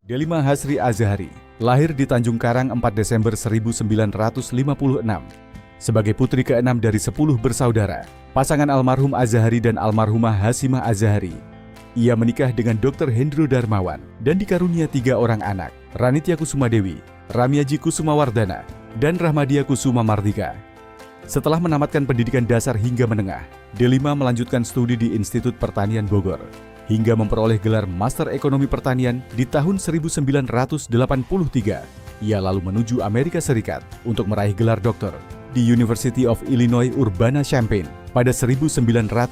Delima Hasri Azhari lahir di Tanjung Karang 4 Desember 1956. Sebagai putri ke-6 dari 10 bersaudara, pasangan almarhum Azhari dan almarhumah Hasimah Azhari. Ia menikah dengan Dr. Hendro Darmawan dan dikarunia 3 orang anak, Ranitya Kusuma Dewi, Ramiaji Kusuma Wardana, dan Rahmadia Kusuma Mardika. Setelah menamatkan pendidikan dasar hingga menengah, Delima melanjutkan studi di Institut Pertanian Bogor, hingga memperoleh gelar Master Ekonomi Pertanian di tahun 1983. Ia lalu menuju Amerika Serikat untuk meraih gelar doktor di University of Illinois Urbana-Champaign pada 1990.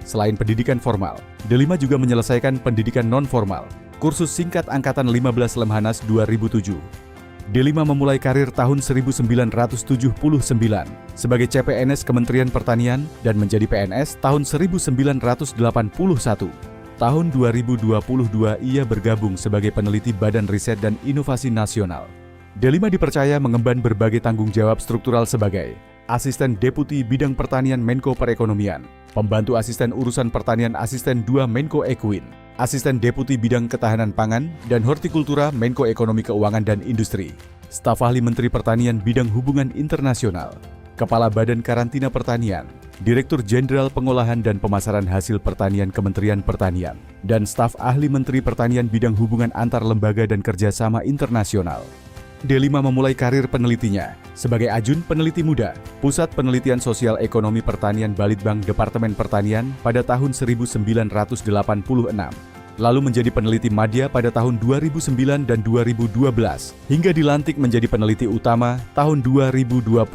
Selain pendidikan formal, Delima juga menyelesaikan pendidikan non-formal, kursus singkat Angkatan 15 Lemhanas 2007. Delima memulai karir tahun 1979 sebagai CPNS Kementerian Pertanian dan menjadi PNS tahun 1981. Tahun 2022 ia bergabung sebagai peneliti Badan Riset dan Inovasi Nasional. Delima dipercaya mengemban berbagai tanggung jawab struktural sebagai Asisten Deputi Bidang Pertanian Menko Perekonomian, Pembantu Asisten Urusan Pertanian Asisten 2 Menko Equin, Asisten Deputi Bidang Ketahanan Pangan dan Hortikultura Menko Ekonomi Keuangan dan Industri, Staf Ahli Menteri Pertanian Bidang Hubungan Internasional, Kepala Badan Karantina Pertanian, Direktur Jenderal Pengolahan dan Pemasaran Hasil Pertanian Kementerian Pertanian, dan Staf Ahli Menteri Pertanian Bidang Hubungan Antar Lembaga dan Kerjasama Internasional. Delima memulai karir penelitinya sebagai Ajun Peneliti Muda, Pusat Penelitian Sosial Ekonomi Pertanian Balitbang Departemen Pertanian pada tahun 1986, lalu menjadi peneliti madya pada tahun 2009 dan 2012, hingga dilantik menjadi peneliti utama tahun 2021.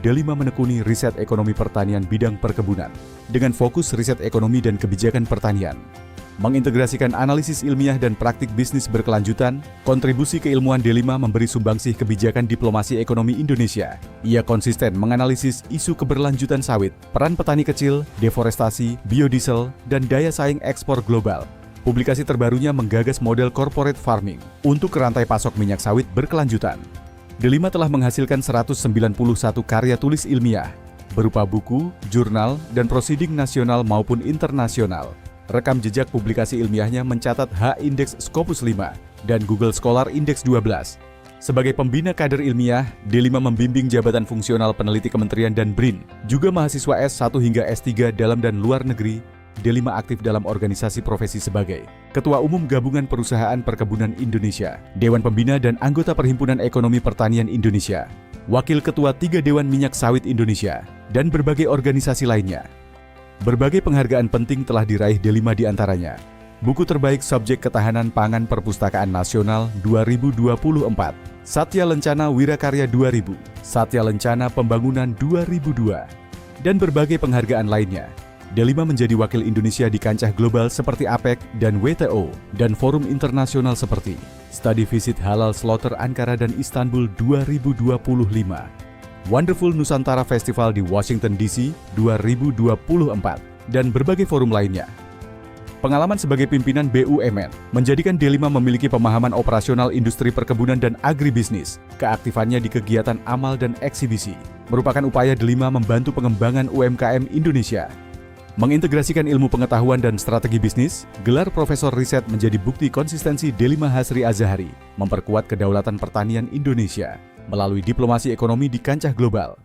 Delima menekuni riset ekonomi pertanian bidang perkebunan, dengan fokus riset ekonomi dan kebijakan pertanian. Mengintegrasikan analisis ilmiah dan praktik bisnis berkelanjutan, kontribusi keilmuan Delima memberi sumbangsih kebijakan diplomasi ekonomi Indonesia. Ia konsisten menganalisis isu keberlanjutan sawit, peran petani kecil, deforestasi, biodiesel, dan daya saing ekspor global. Publikasi terbarunya menggagas model corporate farming untuk rantai pasok minyak sawit berkelanjutan. Delima telah menghasilkan 191 karya tulis ilmiah, berupa buku, jurnal, dan prosiding nasional maupun internasional. Rekam jejak publikasi ilmiahnya mencatat H-Index Scopus 5 dan Google Scholar Index 12. Sebagai pembina kader ilmiah, Delima membimbing jabatan fungsional peneliti kementerian dan BRIN, juga mahasiswa S1 hingga S3 dalam dan luar negeri. Delima aktif dalam organisasi profesi sebagai Ketua Umum Gabungan Perusahaan Perkebunan Indonesia, Dewan Pembina dan anggota Perhimpunan Ekonomi Pertanian Indonesia, Wakil Ketua 3 Dewan Minyak Sawit Indonesia, dan berbagai organisasi lainnya. Berbagai penghargaan penting telah diraih Delima, di antaranya buku terbaik Subjek Ketahanan Pangan Perpustakaan Nasional 2024, Satya Lencana Wirakarya 2000, Satya Lencana Pembangunan 2002, dan berbagai penghargaan lainnya. Delima menjadi wakil Indonesia di kancah global seperti APEC dan WTO, dan forum internasional seperti Study Visit Halal Slaughter Ankara dan Istanbul 2025, Wonderful Nusantara Festival di Washington DC 2024, dan berbagai forum lainnya. Pengalaman sebagai pimpinan BUMN menjadikan Delima memiliki pemahaman operasional industri perkebunan dan agribisnis. Keaktifannya di kegiatan amal dan eksibisi merupakan upaya Delima membantu pengembangan UMKM Indonesia. Mengintegrasikan ilmu pengetahuan dan strategi bisnis, gelar Profesor Riset menjadi bukti konsistensi Delima Hasri Azhari memperkuat kedaulatan pertanian Indonesia melalui diplomasi ekonomi di kancah global.